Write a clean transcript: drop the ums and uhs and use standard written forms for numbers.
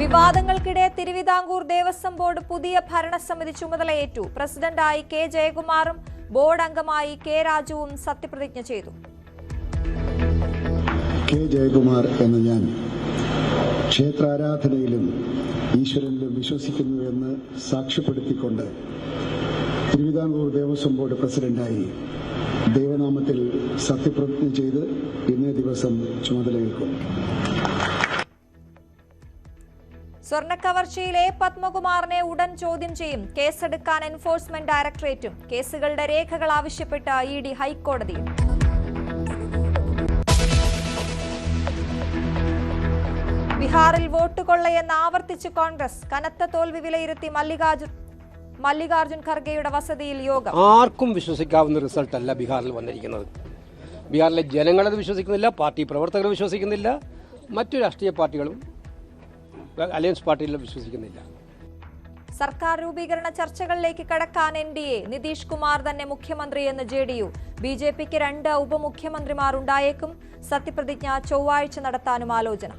വിവാദങ്ങൾക്കിടെ Thiruvithamkoor Devaswom board പുതിയ ഭരണസമിതി ചുമതലയേറ്റു. പ്രസിഡന്റായി കെ ജയകുമാറും ബോർഡ് അംഗമായി കെ രാജുവും സത്യപ്രതിജ്ഞ ചെയ്തു. കെ ജയകുമാർ എന്ന ഞാൻ ക്ഷേത്രാരാധനയിലും ഈശ്വരനിലും വിശ്വസിക്കുന്നുവെന്ന് സാക്ഷ്യപ്പെടുത്തിക്കൊണ്ട് തിരുവിതാംകൂർ ദേവസ്വം ബോർഡ് പ്രസിഡന്റായി ദൈവനാമത്തിൽ സത്യപ്രതിജ്ഞ ചെയ്ത് ഇന്നേ ദിവസം ചുമതലയേൽക്കും. സ്വർണ്ണക്കവർച്ചയിലെ പത്മകുമാറിനെ ഉടൻ ചോദ്യം ചെയ്യും. കേസെടുക്കാൻ എൻഫോഴ്സ്മെന്റ് ഡയറക്ടറേറ്റും. കേസുകളുടെ രേഖകൾ ആവശ്യപ്പെട്ട ED ഹൈക്കോടതിയിൽ. ബീഹാറിൽ വോട്ട് കൊള്ളയെന്ന് ആവർത്തിച്ച് കോൺഗ്രസ്. കനത്ത തോൽവി വിലയിരുത്തി മല്ലികാർജുൻ ഖർഗെയുടെ വസതിയിൽ യോഗം. ആർക്കും വിശ്വസിക്കാവുന്ന റിസൾട്ട് അല്ല ബീഹാറിൽ വന്നിരിക്കുന്നത്. ബീഹാറിലെ ജനങ്ങളത് വിശ്വസിക്കുന്നില്ല, പാർട്ടി പ്രവർത്തകർ വിശ്വസിക്കുന്നില്ല, മറ്റു രാഷ്ട്രീയ പാർട്ടികളും അലയൻസ് പാർട്ടിയിലും വിശ്വസിക്കുന്നില്ല. സർക്കാർ രൂപീകരണ ചർച്ചകളിലേക്ക് കടക്കാൻ NDA. നിതീഷ് കുമാർ തന്നെ മുഖ്യമന്ത്രിയെന്ന് JDU. BJPക്ക് 2 ഉപമുഖ്യമന്ത്രിമാർ ഉണ്ടായേക്കും. സത്യപ്രതിജ്ഞ ചൊവ്വാഴ്ച നടത്താനും ആലോചന.